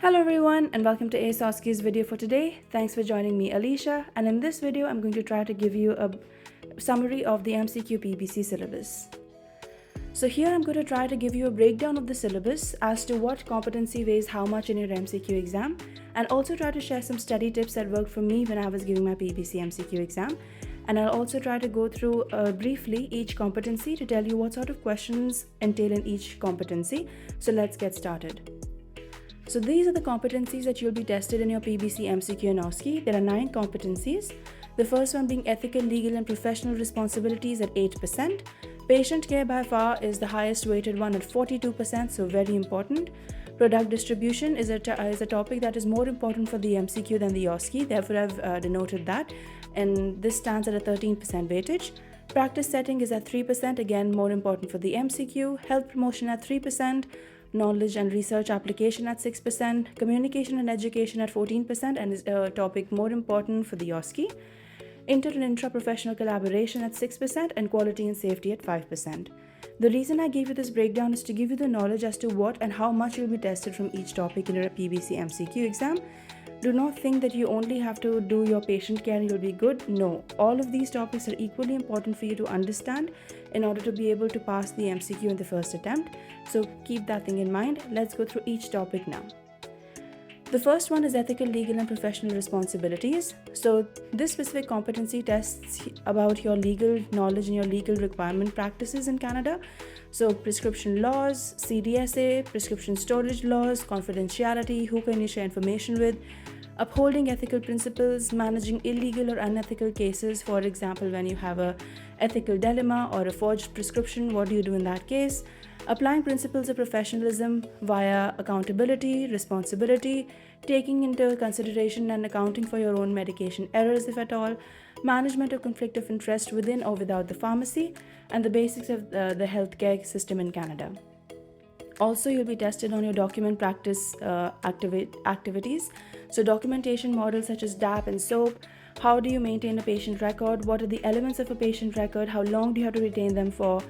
Hello everyone and welcome to AceOSCE's video for today. Thanks for joining me, Alicia, and in this video I'm going to try to give you a summary of the MCQ PEBC syllabus. So here I'm going to try to give you a breakdown of the syllabus as to what competency weighs how much in your MCQ exam, and also try to share some study tips that worked for me when I was giving my PEBC MCQ exam. And I'll also try to go through briefly each competency to tell you what sort of questions entail in each competency. So let's get started. So these are the competencies that you'll be tested in your PEBC MCQ and OSCE. There are 9 competencies. The first one being ethical, legal and professional responsibilities at 8%. Patient care by far is the highest weighted one at 42%, so very important. Product distribution is a topic that is more important for the MCQ than the OSCE, therefore I've denoted that, and this stands at a 13% weightage. Practice setting is at 3%, again more important for the MCQ. Health promotion at 3%. Knowledge and research application at 6%, communication and education at 14%, and is a topic more important for the OSCE. Inter and intra-professional collaboration at 6%, and quality and safety at 5%. The reason I gave you this breakdown is to give you the knowledge as to what and how much you'll be tested from each topic in your PEBC MCQ exam. Do not think that you only have to do your patient care and you'll be good. No, all of these topics are equally important for you to understand in order to be able to pass the MCQ in the first attempt. So keep that thing in mind. Let's go through each topic now. The first one is ethical, legal and professional responsibilities. So this specific competency tests about your legal knowledge and your legal requirement practices in Canada. So prescription laws, CDSA, prescription storage laws, confidentiality, who can you share information with, upholding ethical principles, managing illegal or unethical cases. For example, when you have a ethical dilemma or a forged prescription, what do you do in that case? Applying principles of professionalism via accountability, responsibility, taking into consideration and accounting for your own medication errors if at all, management of conflict of interest within or without the pharmacy, and the basics of the healthcare system in Canada. Also, you'll be tested on your document practice activities. So documentation models such as DAP and SOAP. How do you maintain a patient record? What are the elements of a patient record? How long do you have to retain them for?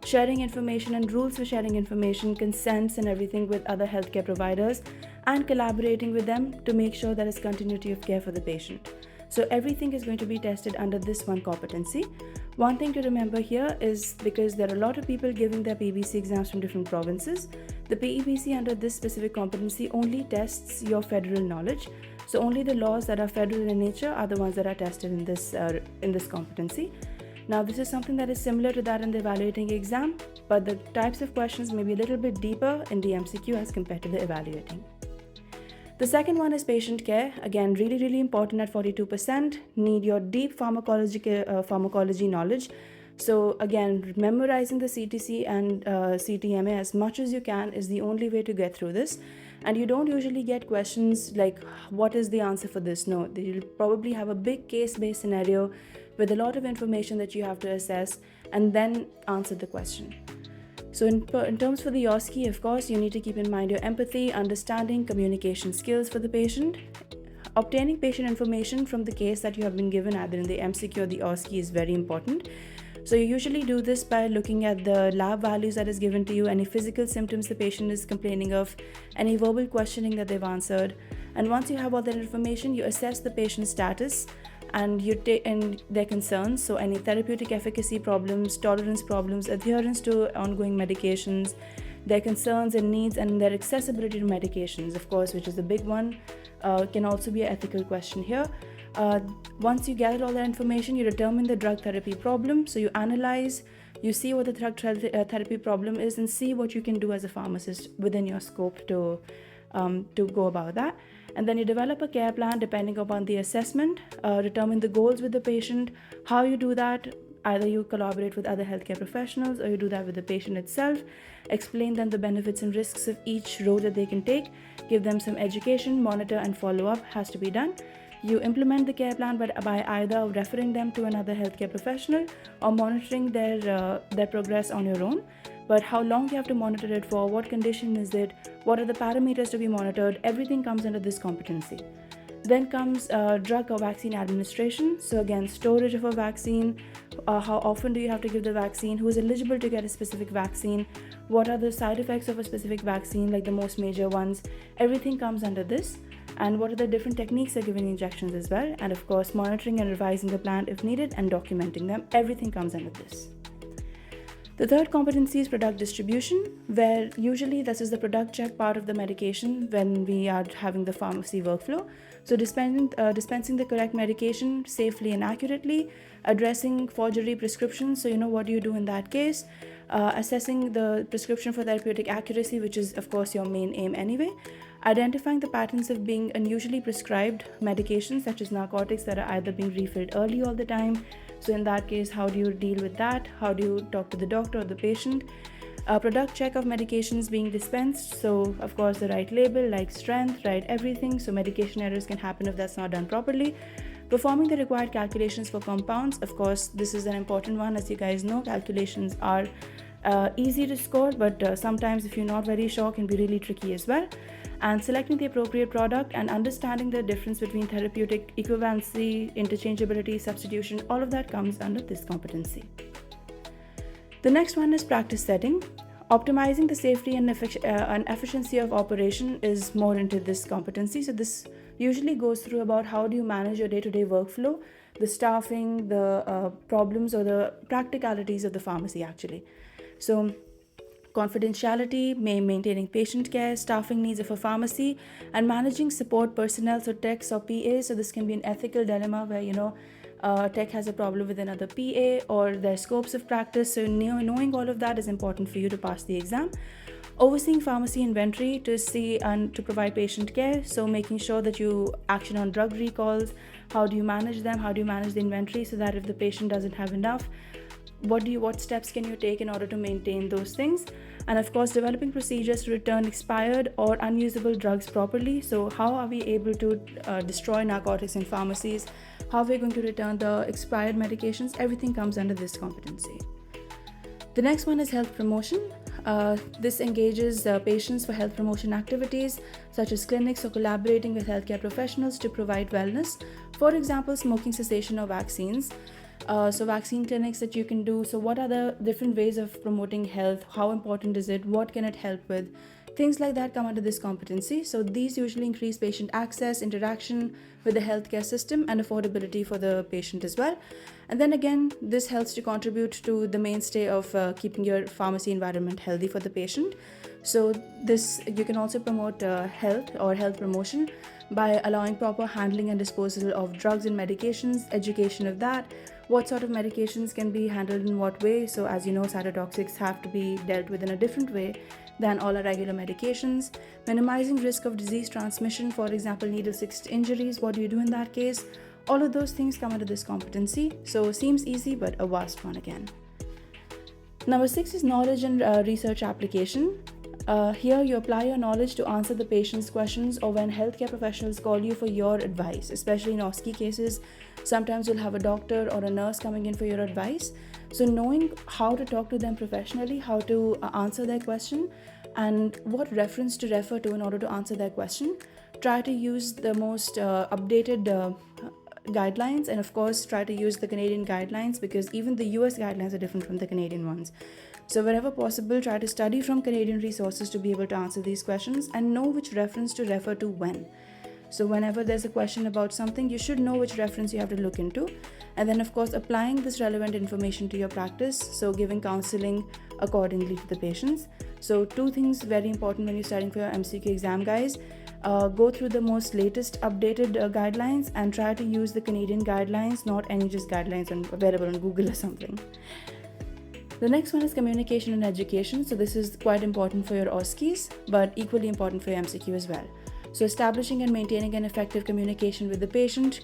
Sharing information and rules for sharing information, consents and everything with other healthcare providers, and collaborating with them to make sure there is continuity of care for the patient. So everything is going to be tested under this one competency. One thing to remember here is, because there are a lot of people giving their PEBC exams from different provinces, the PEBC under this specific competency only tests your federal knowledge. So only the laws that are federal in nature are the ones that are tested in this competency. Now this is something that is similar to that in the evaluating exam, but the types of questions may be a little bit deeper in the MCQ as compared to the evaluating. The second one is patient care. Again, really important at 42%. Need your deep pharmacology knowledge. So again, memorizing the CTC and CTMA as much as you can is the only way to get through this. And you don't usually get questions like, what is the answer for this? No, you'll probably have a big case-based scenario with a lot of information that you have to assess and then answer the question. So in terms for the OSCE, of course, you need to keep in mind your empathy, understanding, communication skills for the patient. Obtaining patient information from the case that you have been given either in the MCQ or the OSCE is very important. So you usually do this by looking at the lab values that is given to you, any physical symptoms the patient is complaining of, any verbal questioning that they've answered. And once you have all that information, you assess the patient's status and you take in their concerns. So any therapeutic efficacy problems, tolerance problems, adherence to ongoing medications, their concerns and needs, and their accessibility to medications, of course, which is the big one, can also be an ethical question here. Once you gather all that information, you determine the drug therapy problem. So you analyze, you see what the drug therapy problem is, and see what you can do as a pharmacist within your scope to go about that. And then you develop a care plan depending upon the assessment, determine the goals with the patient. How you do that, either you collaborate with other healthcare professionals or you do that with the patient itself. Explain them the benefits and risks of each road that they can take. Give them some education, monitor and follow up has to be done. You implement the care plan by either referring them to another healthcare professional or monitoring their progress on your own. But how long you have to monitor it for, what condition is it, what are the parameters to be monitored, everything comes under this competency. Then comes drug or vaccine administration. So again, storage of a vaccine, how often do you have to give the vaccine, who is eligible to get a specific vaccine, what are the side effects of a specific vaccine, like the most major ones, everything comes under this. And what are the different techniques of giving injections as well, and of course monitoring and revising the plan if needed and documenting them, everything comes under this. The third competency is product distribution, where usually this is the product check part of the medication when we are having the pharmacy workflow. So dispensing the correct medication safely and accurately, addressing forgery prescriptions, so what do you do in that case, assessing the prescription for therapeutic accuracy, which is of course your main aim anyway, identifying the patterns of being unusually prescribed medications such as narcotics that are either being refilled early all the time. So in that case, how do you deal with that? How do you talk to the doctor or the patient? Product check of medications being dispensed. So of course the right label, like strength, right everything. So medication errors can happen if that's not done properly. Performing the required calculations for compounds. Of course, this is an important one. As you guys know, calculations are easy to score, but sometimes if you're not very sure, can be really tricky as well. And selecting the appropriate product and understanding the difference between therapeutic equivalency, interchangeability, substitution, all of that comes under this competency. The next one is practice setting. Optimizing the safety and efficiency of operation is more into this competency. So this usually goes through about how do you manage your day-to-day workflow, the staffing, the problems or the practicalities of the pharmacy actually. So confidentiality, maintaining patient care, staffing needs of a pharmacy, and managing support personnel, so techs or PAs. So this can be an ethical dilemma where tech has a problem with another PA or their scopes of practice. So knowing all of that is important for you to pass the exam. Overseeing pharmacy inventory to see and to provide patient care. So making sure that you action on drug recalls. How do you manage them? How do you manage the inventory so that if the patient doesn't have enough, what steps can you take in order to maintain those things? And of course, developing procedures to return expired or unusable drugs properly. So how are we able to destroy narcotics in pharmacies? How are we going to return the expired medications? Everything comes under this competency. The next one is health promotion. This engages patients for health promotion activities such as clinics or collaborating with healthcare professionals to provide wellness. For example, smoking cessation or vaccines. So vaccine clinics that you can do. So what are the different ways of promoting health? How important is it? What can it help with? Things like that come under this competency. So these usually increase patient access, interaction with the healthcare system, and affordability for the patient as well. And then again, this helps to contribute to the mainstay of keeping your pharmacy environment healthy for the patient. So this, you can also promote health or health promotion by allowing proper handling and disposal of drugs and medications, education of that, what sort of medications can be handled in what way. So as you know, cytotoxics have to be dealt with in a different way than all our regular medications. Minimizing risk of disease transmission, for example, needle-stick injuries, what do you do in that case? All of those things come under this competency. So seems easy, but a vast one again. Number 6 is knowledge and research application. Here you apply your knowledge to answer the patient's questions or when healthcare professionals call you for your advice, especially in OSCE cases. Sometimes you'll have a doctor or a nurse coming in for your advice. So knowing how to talk to them professionally, how to answer their question, and what reference to refer to in order to answer their question. Try to use the most updated guidelines, and of course try to use the Canadian guidelines, because even the US guidelines are different from the Canadian ones. So wherever possible, try to study from Canadian resources to be able to answer these questions and know which reference to refer to when. So whenever there's a question about something, you should know which reference you have to look into. And then of course applying this relevant information to your practice, so giving counseling accordingly to the patients. So 2 things very important when you're studying for your MCQ exam, guys. Go through the most latest updated guidelines and try to use the Canadian guidelines, not any just guidelines available on Google or something. The next one is communication and education. So this is quite important for your OSCEs, but equally important for your MCQ as well. So establishing and maintaining an effective communication with the patient,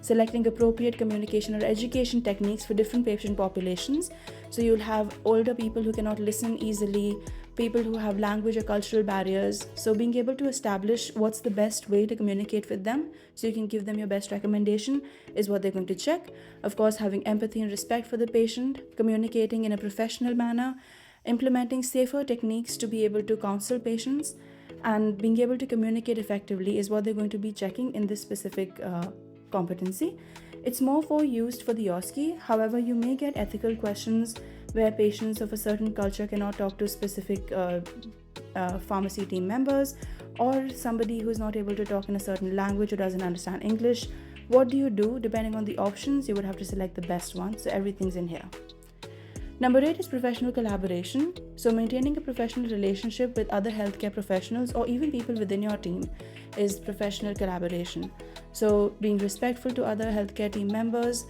selecting appropriate communication or education techniques for different patient populations. So you'll have older people who cannot listen easily, people who have language or cultural barriers. So being able to establish what's the best way to communicate with them so you can give them your best recommendation is what they're going to check. Of course, having empathy and respect for the patient, communicating in a professional manner, implementing safer techniques to be able to counsel patients, and being able to communicate effectively is what they're going to be checking in this specific competency. It's more for used for the OSCE. However, you may get ethical questions where patients of a certain culture cannot talk to specific pharmacy team members, or somebody who's not able to talk in a certain language or doesn't understand English. What do you do? Depending on the options, you would have to select the best one. So everything's in here. Number 8 is professional collaboration. So maintaining a professional relationship with other healthcare professionals or even people within your team is professional collaboration. So being respectful to other healthcare team members,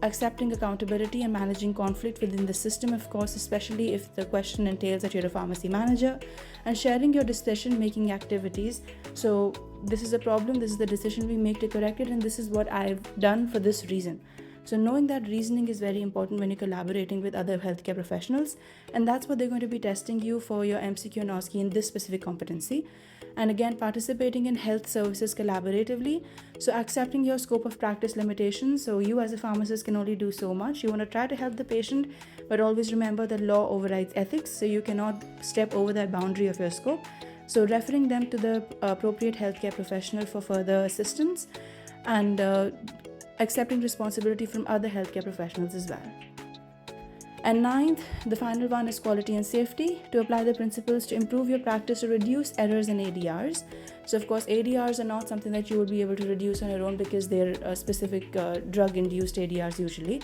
accepting accountability and managing conflict within the system, of course, especially if the question entails that you're a pharmacy manager, and sharing your decision-making activities. So this is a problem, this is the decision we make to correct it, and this is what I've done for this reason. So knowing that reasoning is very important when you're collaborating with other healthcare professionals, and that's what they're going to be testing you for your MCQ and OSCE in this specific competency. And again, participating in health services collaboratively, so accepting your scope of practice limitations. So you as a pharmacist can only do so much. You want to try to help the patient, but always remember that law overrides ethics, so you cannot step over that boundary of your scope. So referring them to the appropriate healthcare professional for further assistance, and accepting responsibility from other healthcare professionals as well. And 9th, the final one, is quality and safety, to apply the principles to improve your practice to reduce errors in ADRs. So of course, ADRs are not something that you will be able to reduce on your own because they're specific drug-induced ADRs usually.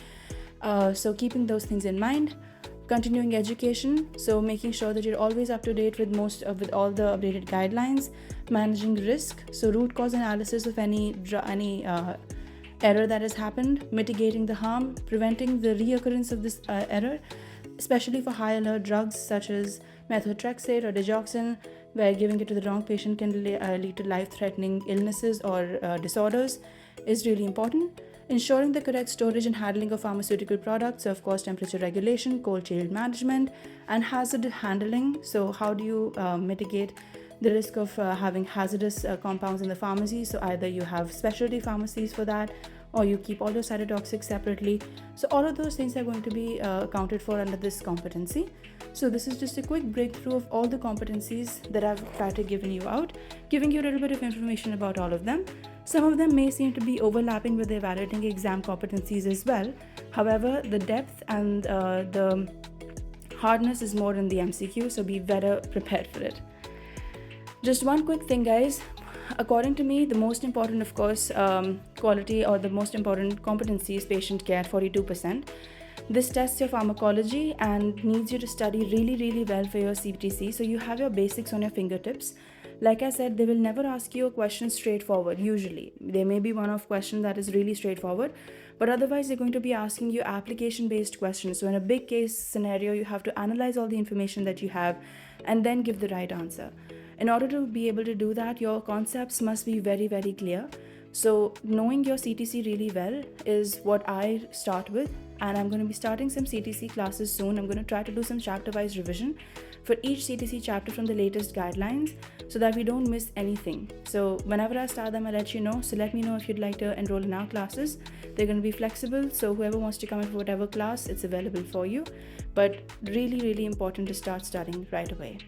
So keeping those things in mind. Continuing education, so making sure that you're always up to date with all the updated guidelines. Managing risk, so root cause analysis of any error that has happened, mitigating the harm, preventing the reoccurrence of this error, especially for high alert drugs such as methotrexate or digoxin, where giving it to the wrong patient can lead to life-threatening illnesses or disorders, is really important. Ensuring the correct storage and handling of pharmaceutical products, so of course temperature regulation, cold chain management, and hazard handling. So how do you mitigate the risk of having hazardous compounds in the pharmacy? So either you have specialty pharmacies for that, or you keep all your cytotoxics separately. So all of those things are going to be accounted for under this competency. So this is just a quick breakthrough of all the competencies that I've tried to give you out, giving you a little bit of information about all of them. Some of them may seem to be overlapping with the evaluating exam competencies as well. However, the depth and the hardness is more in the MCQ, so be better prepared for it. Just one quick thing, guys. According to me, the most important, of course, quality or the most important competency is patient care, 42%. This tests your pharmacology and needs you to study really, really well for your CPTC, so you have your basics on your fingertips. Like I said, they will never ask you a question straightforward, usually. There may be one-off question that is really straightforward, but otherwise they're going to be asking you application-based questions. So in a big case scenario, you have to analyze all the information that you have and then give the right answer. In order to be able to do that, your concepts must be very, very clear. So knowing your CTC really well is what I start with, and I'm going to be starting some CTC classes soon. I'm going to try to do some chapter-wise revision for each CTC chapter from the latest guidelines so that we don't miss anything. So whenever I start them, I'll let you know. So let me know if you'd like to enroll in our classes. They're going to be flexible, so whoever wants to come in for whatever class, it's available for you. But really, really important to start studying right away.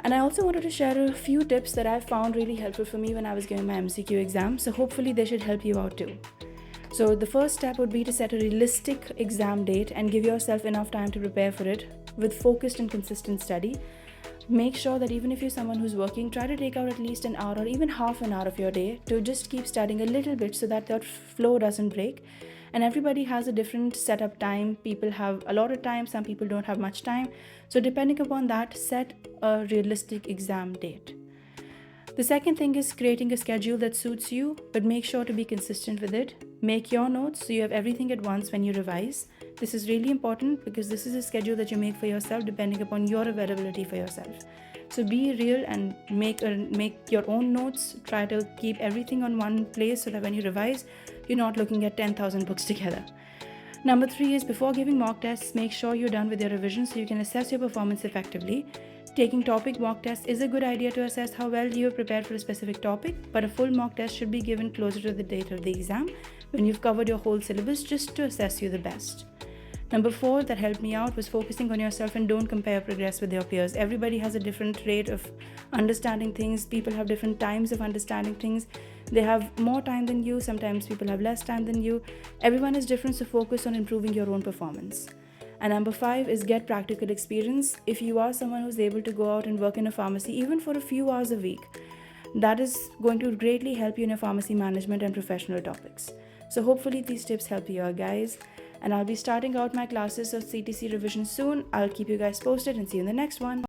And I also wanted to share a few tips that I found really helpful for me when I was giving my MCQ exam. So hopefully they should help you out too. So the first step would be to set a realistic exam date and give yourself enough time to prepare for it with focused and consistent study. Make sure that even if you're someone who's working, try to take out at least an hour or even half an hour of your day to just keep studying a little bit so that that flow doesn't break. And everybody has a different setup time. People have a lot of time, some people don't have much time. So depending upon that, set a realistic exam date. The second thing is creating a schedule that suits you, but make sure to be consistent with it. Make your notes so you have everything at once when you revise. This is really important because this is a schedule that you make for yourself depending upon your availability for yourself. So be real and make your own notes. Try to keep everything on one place so that when you revise, you're not looking at 10,000 books together. Number 3 is before giving mock tests, make sure you're done with your revision so you can assess your performance effectively. Taking topic mock tests is a good idea to assess how well you have prepared for a specific topic, but a full mock test should be given closer to the date of the exam when you've covered your whole syllabus just to assess you the best. Number 4 that helped me out was focusing on yourself and don't compare progress with your peers. Everybody has a different rate of understanding things. People have different times of understanding things. They have more time than you. Sometimes people have less time than you. Everyone is different, so focus on improving your own performance. And number 5 is get practical experience. If you are someone who's able to go out and work in a pharmacy, even for a few hours a week, that is going to greatly help you in your pharmacy management and professional topics. So hopefully these tips help you out, guys. And I'll be starting out my classes of CTC revision soon. I'll keep you guys posted and see you in the next one.